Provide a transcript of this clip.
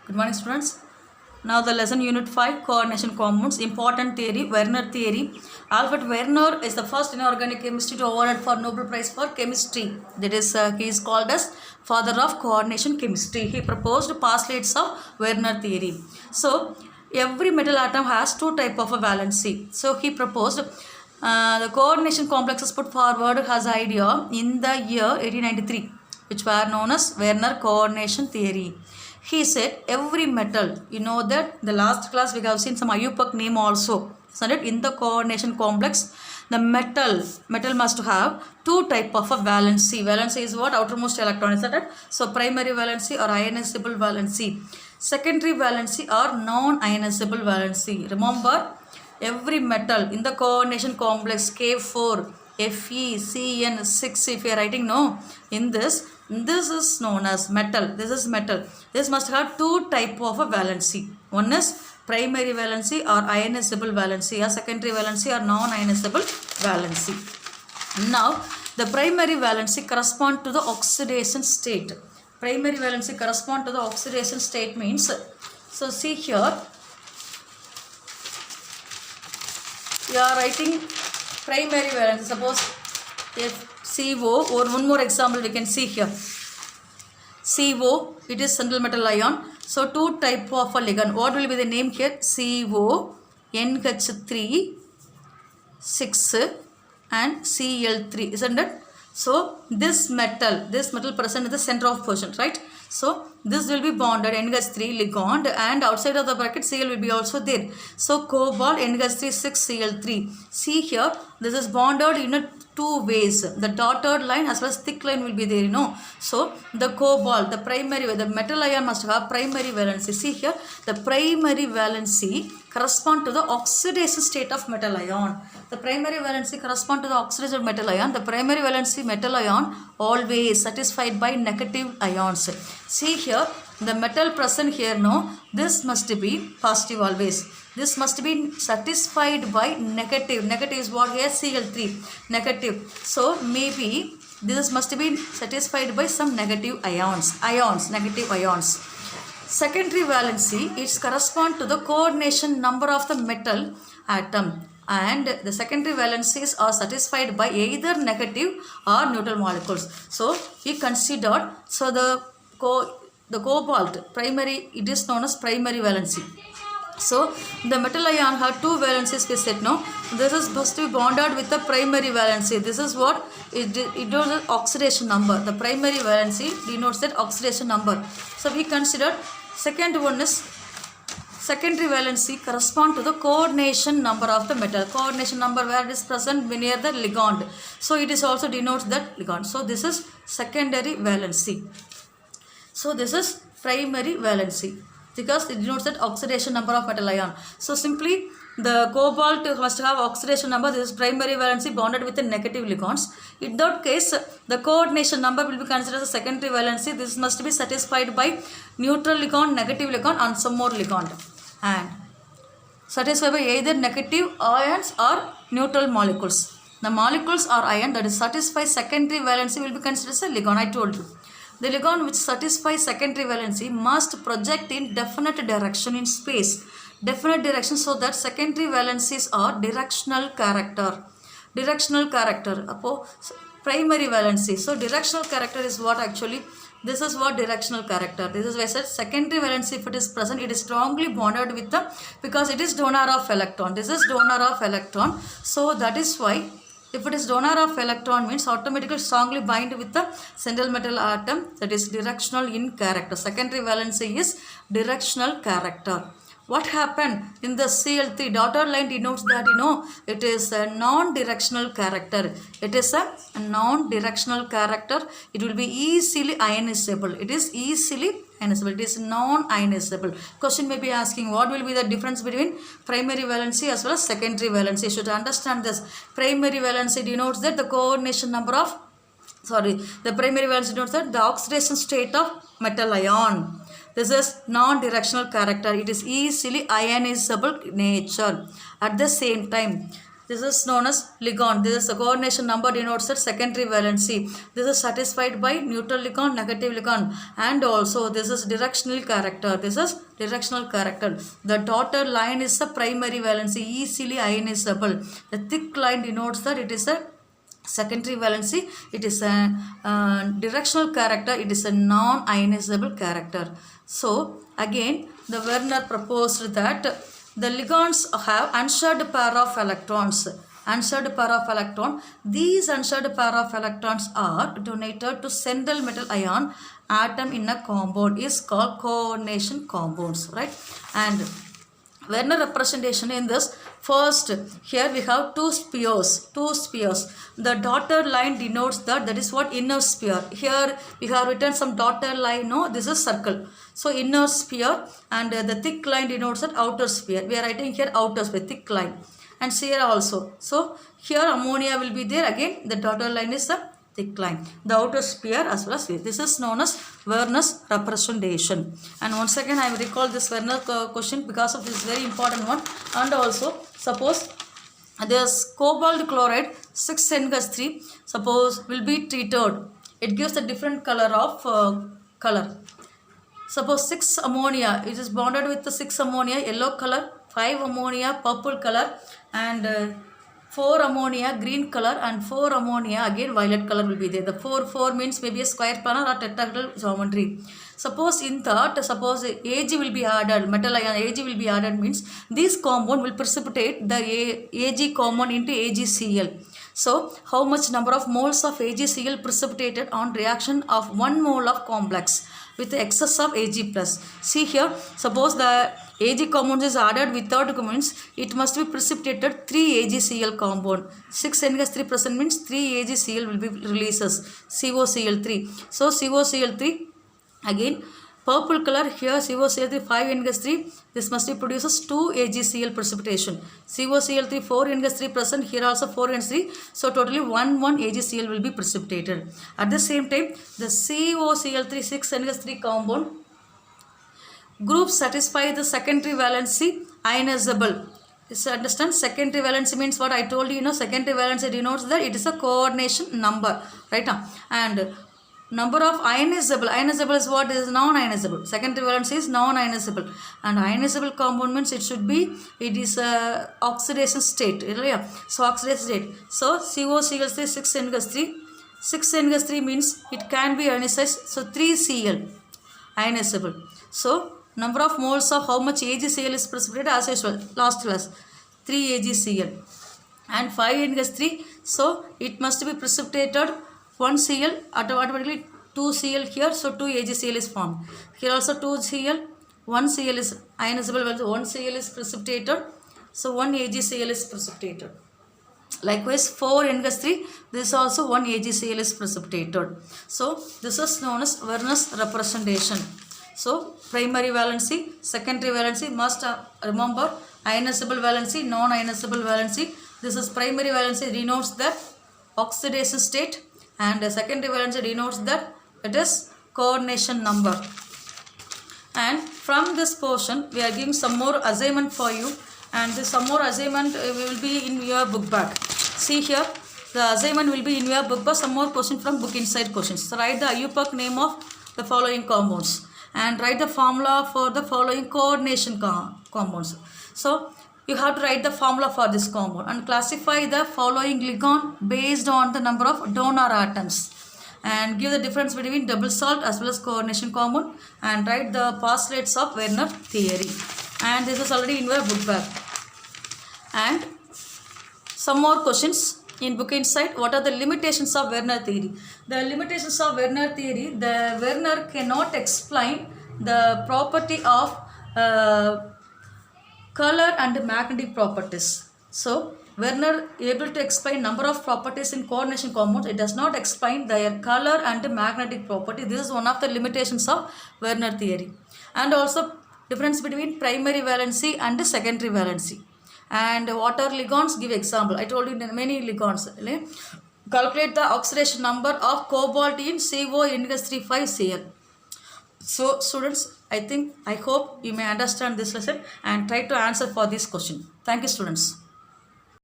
Good morning, students. Now the lesson unit 5 coordination compounds important theory Werner theory. Albert Werner is the first inorganic chemist to awarded for Nobel Prize for chemistry. That is, he is called as father of coordination chemistry. He proposed postulates of Werner theory. So every metal atom has two type of a valency. So he proposed the coordination complexes put forward his idea in the year 1893, which were known as Werner coordination theory. He said every metal, you know that the last class we have seen some IUPAC name also, isn't it? In the coordination complex, the metal must have two type of a valency. Valency is what? Outermost electron, isn't it? So primary valency or ionizable valency. Secondary valency or non-ionizable valency. Remember, every metal in the coordination complex K4, FeCN6, if you are writing no, in this is known as metal. This is metal. This must have two type of a valency. One is primary valency or ionizable valency, or secondary valency or non-ionizable valency. Now, the primary valency correspond to the oxidation state. Primary valency correspond to the oxidation state means, so see here, you are writing primary valency. Suppose if CO, or one more example we can see here. CO, it is central metal ion. So two type of a ligand. What will be the name here? CO, NH3, 6 and Cl3, isn't it? So this metal present in the center of position, right? So this will be bonded NH3 ligand, and outside of the bracket Cl will be also there. So cobalt NH3 6 Cl3. See here, this is bonded in a two ways. The dotted line as well as thick line will be there, you know. So the cobalt, the metal ion must have primary valency. See here, the primary valency correspond to the oxidation state of metal ion. The primary valency correspond to the oxidation of metal ion. The primary valency metal ion always satisfied by negative ions. See here, the metal present here, no, this must be positive always. This must be satisfied by negative. Negative is what here? Cl3, negative. So maybe this must be satisfied by some negative ions, negative ions. Secondary valency, it corresponds to the coordination number of the metal atom, and the secondary valencies are satisfied by either negative or neutral molecules. So he considered, so the cobalt primary, it is known as primary valency. So the metal ion have two valencies, we said, no. This is supposed to be bonded with the primary valency. This is what it denotes oxidation number. The primary valency denotes that oxidation number. So we considered second one is secondary valency correspond to the coordination number of the metal. Coordination number where it is present near the ligand. So it is also denotes that ligand. So this is secondary valency. So this is primary valency, because it denotes that oxidation number of metal ion. So simply the cobalt must have oxidation number. This is primary valency bonded with the negative ligands. In that case, the coordination number will be considered as secondary valency. This must be satisfied by neutral ligand, negative ligand and some more ligand, and satisfied by either negative ions or neutral molecules. The molecules or ion that is satisfy secondary valency will be considered as a ligand. I told you. The ligand which satisfies secondary valency must project in definite direction in space. Definite direction, so that secondary valencies are directional character. Directional character. Primary valency. So directional character is what actually, this is what directional character. This is why I said secondary valency, if it is present, it is strongly bonded with the, because it is donor of electron. This is donor of electron. So that is why, if it is donor of electron means automatically strongly bind with the central metal atom, that is directional in character. Secondary valency is directional character. What happened in the Cl3 dotted line denotes that, you know, it is a non-directional character. It is a non-directional character. It will be easily ionizable. It is easily ionizable. It is non-ionizable. Question may be asking, what will be the difference between primary valency as well as secondary valency? You should understand this. Primary valency denotes that the coordination number of, the primary valency denotes that the oxidation state of metal ion. This is non-directional character. It is easily ionizable nature. At the same time, This is known as ligand. This is the coordination number denotes the secondary valency. This is satisfied by neutral ligand, negative ligand, and also this is directional character. This is directional character. The dotted line is the primary valency, easily ionizable. The thick line denotes that it is a secondary valency. It is a directional character. It is a non-ionizable character. So again, the Werner proposed that the ligands have unshared pair of electrons. Unshared pair of electron. These unshared pair of electrons are donated to central metal ion atom in a compound is called coordination compounds, right? And Werner representation in this, first here we have two spheres. The dotted line denotes that is what inner sphere. Here we have written some dotted line. No, this is circle. So inner sphere, and the thick line denotes that outer sphere. We are writing here outer sphere, thick line, and here also. So here ammonia will be there. Again the dotted line is the thick line, the outer sphere as well as sphere. This is known as Werner's representation. And once again I will recall this Werner question because of this very important one. And also suppose this cobalt chloride 6N3 suppose will be treated. It gives a different color of color. Suppose 6 ammonia, it is bonded with the 6 ammonia yellow color, 5 ammonia purple color, and 4 ammonia green color, and 4 ammonia again violet color will be there. The 4 means maybe a square planar or tetrahedral geometry. Suppose in that, suppose Ag will be added, metal ion Ag will be added, means this compound will precipitate the Ag compound into AgCl. So how much number of moles of AgCl precipitated on reaction of 1 mole of complex with the excess of Ag plus. See here, suppose the Ag compound is added without means it must be precipitated 3 AgCl compound. 6NH3 present means 3 AgCl will be releases, COCl3. So COCl3 again purple color, here COCl3 5NH3, this must be produces 2 AgCl precipitation. COCl3 4NH3 present, here also 4NH3, so totally 1 AgCl will be precipitated. At the same time the COCl3 6NH3 compound groups satisfy the secondary valency ionizable. So understand, secondary valency means what I told you, secondary valency denotes that it is a coordination number, right? And number of ionizable is what is non-ionizable. Secondary valency is non-ionizable, and ionizable compound means it is a oxidation state. So oxidation state. So COCl3 6NH3 means it can be ionized. So 3Cl ionizable. So number of moles of how much AgCl is precipitated as usual, last class 3 AgCl, and 5NH3, so it must be precipitated 1 Cl, automatically 2 Cl here, so 2 AgCl is formed. Here also 2 Cl, 1 Cl is ionizable, 1 Cl is precipitated, so 1 AgCl is precipitated. Likewise 4 NH3, this also 1 AgCl is precipitated. So this is known as Werner's representation. So primary valency, secondary valency, must remember ionizable valency, non-ionizable valency. This is primary valency denotes the oxidation state, and secondary valency denotes that it is coordination number. And from this portion we are giving some more assignment for you, and this some more assignment will be in your book bag. See here, the assignment will be in your book bag. Some more question from book inside questions. So write the IUPAC name of the following compounds, and write the formula for the following coordination compounds. So you have to write the formula for this compound and classify the following ligand based on the number of donor atoms, and give the difference between double salt as well as coordination compound, and write the postulates of Werner theory. And this is already in your book bag. And some more questions in book inside. What are the limitations of Werner theory? The limitations of Werner theory, the Werner cannot explain the property of color and magnetic properties. So Werner able to explain number of properties in coordination compounds. It does not explain their color and magnetic property. This is one of the limitations of Werner theory. And also difference between primary valency and secondary valency. And what are ligands? Give example. I told you many ligands. Calculate the oxidation number of cobalt in CONH35Cl. So students, I hope you may understand this lesson and try to answer for this question. Thank you students.